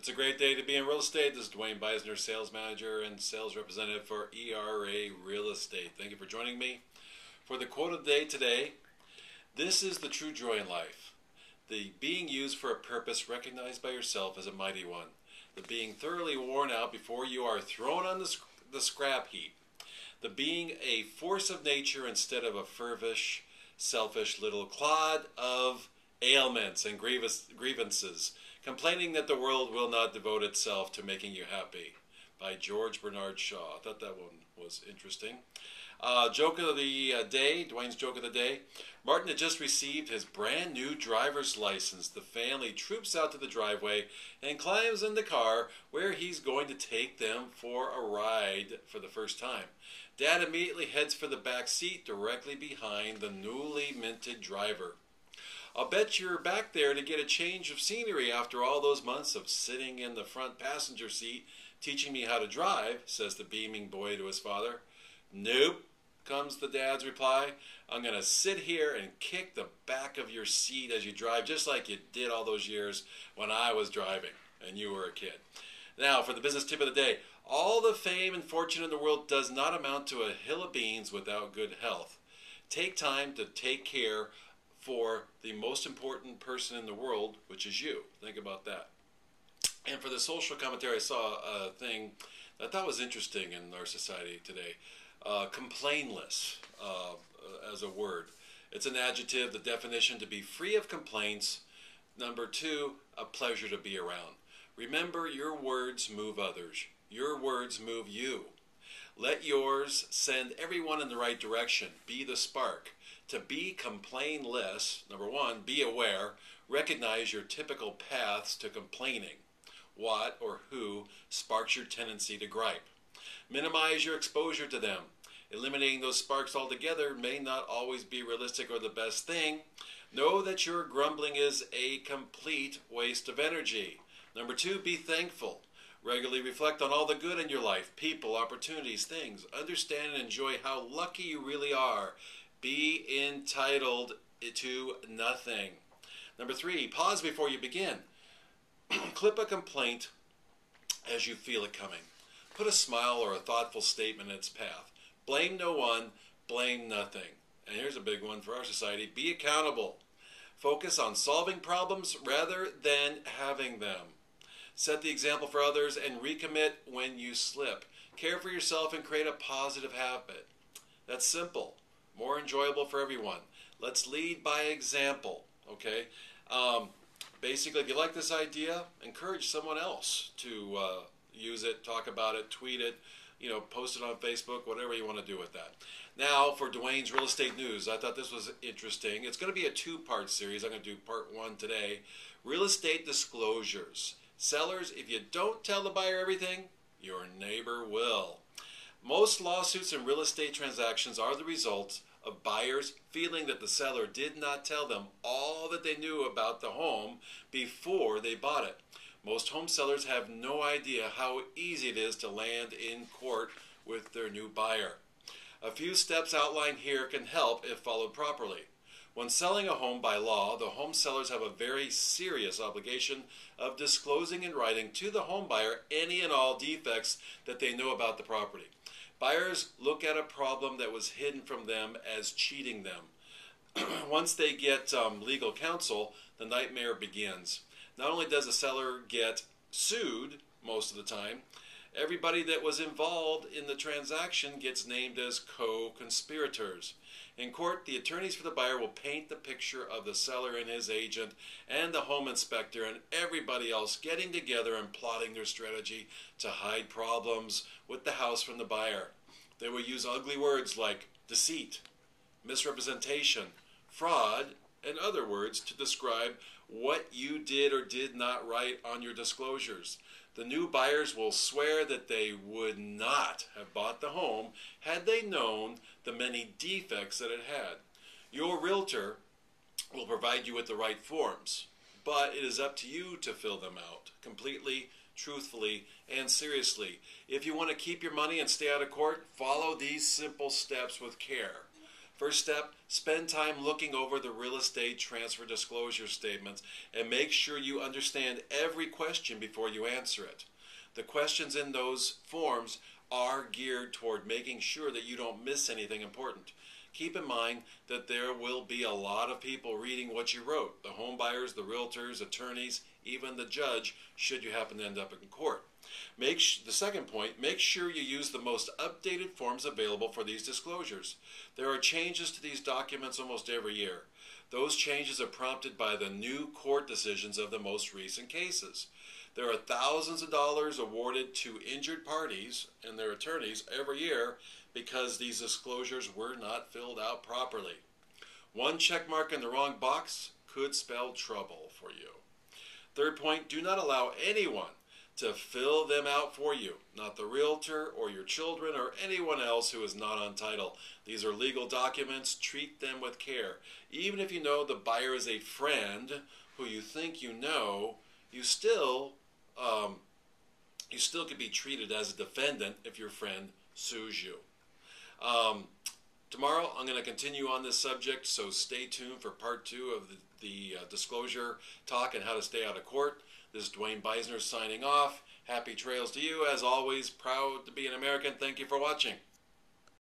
It's a great day to be in real estate. This is Duane Beisner, sales manager and sales representative for ERA Real Estate. Thank you for joining me. For the quote of the day today, this is the true joy in life. The being used for a purpose recognized by yourself as a mighty one. The being thoroughly worn out before you are thrown on the scrap heap. The being a force of nature instead of a feverish, selfish little clod of ailments and grievances, complaining that the world will not devote itself to making you happy, by George Bernard Shaw. I thought that one was interesting. Joke of the day, Duane's joke of the day. Martin had just received his brand new driver's license. The family troops out to the driveway and climbs in the car where he's going to take them for a ride for the first time. Dad immediately heads for the back seat directly behind the newly minted driver. I'll bet you're back there to get a change of scenery after all those months of sitting in the front passenger seat teaching me how to drive, says the beaming boy to his father. Nope, comes the dad's reply. I'm going to sit here and kick the back of your seat as you drive, just like you did all those years when I was driving and you were a kid. Now, for the business tip of the day, all the fame and fortune in the world does not amount to a hill of beans without good health. Take time to take care for the most important person in the world, which is you. Think about that. And for the social commentary, I saw a thing that I thought was interesting in our society today. Complainless as a word. It's an adjective, the definition to be free of complaints. Number two, a pleasure to be around. Remember, your words move others. Your words move you. Let yours send everyone in the right direction. Be the spark. To be complainless, number one, be aware. Recognize your typical paths to complaining. What or who sparks your tendency to gripe. Minimize your exposure to them. Eliminating those sparks altogether may not always be realistic or the best thing. Know that your grumbling is a complete waste of energy. Number two, be thankful. Regularly reflect on all the good in your life, people, opportunities, things. Understand and enjoy how lucky you really are. Be entitled to nothing. Number three, pause before you begin. Clip a complaint as you feel it coming. Put a smile or a thoughtful statement in its path. Blame no one, blame nothing. And here's a big one for our society. Be accountable. Focus on solving problems rather than having them. Set the example for others and recommit when you slip. Care for yourself and create a positive habit. That's simple. More enjoyable for everyone. Let's lead by example, okay? Basically, if you like this idea, encourage someone else to use it, talk about it, tweet it, post it on Facebook, whatever you want to do with that. Now, for Duane's Real Estate News, I thought this was interesting. It's going to be a two-part series. I'm going to do part one today. Real estate disclosures. Sellers, if you don't tell the buyer everything, your neighbor will. Most lawsuits and real estate transactions are the result of buyers feeling that the seller did not tell them all that they knew about the home before they bought it. Most home sellers have no idea how easy it is to land in court with their new buyer. A few steps outlined here can help if followed properly. When selling a home by law, the home sellers have a very serious obligation of disclosing in writing to the home buyer any and all defects that they know about the property. Buyers look at a problem that was hidden from them as cheating them. Once they get legal counsel, the nightmare begins. Not only does the seller get sued most of the time, everybody that was involved in the transaction gets named as co-conspirators. In court, the attorneys for the buyer will paint the picture of the seller and his agent and the home inspector and everybody else getting together and plotting their strategy to hide problems with the house from the buyer. They will use ugly words like deceit, misrepresentation, fraud, and other words to describe what you did or did not write on your disclosures. The new buyers will swear that they would not have bought the home had they known the many defects that it had. Your realtor will provide you with the right forms, but it is up to you to fill them out completely, truthfully, and seriously. If you want to keep your money and stay out of court, follow these simple steps with care. First step, spend time looking over the real estate transfer disclosure statements and make sure you understand every question before you answer it. The questions in those forms are geared toward making sure that you don't miss anything important. Keep in mind that there will be a lot of people reading what you wrote, the home buyers, the realtors, attorneys, even the judge, should you happen to end up in court. The second point, make sure you use the most updated forms available for these disclosures. There are changes to these documents almost every year. Those changes are prompted by the new court decisions of the most recent cases. There are thousands of dollars awarded to injured parties and their attorneys every year because these disclosures were not filled out properly. One check mark in the wrong box could spell trouble for you. Third point, do not allow anyone to fill them out for you, not the realtor or your children or anyone else who is not on title. These are legal documents. Treat them with care. Even if you know the buyer is a friend who you think you know, you still could be treated as a defendant if your friend sues you. Tomorrow I'm going to continue on this subject, so stay tuned for part 2 of the disclosure talk and how to stay out of court. This is Duane Beisner signing off. Happy trails to you. As always, proud to be an American. Thank you for watching.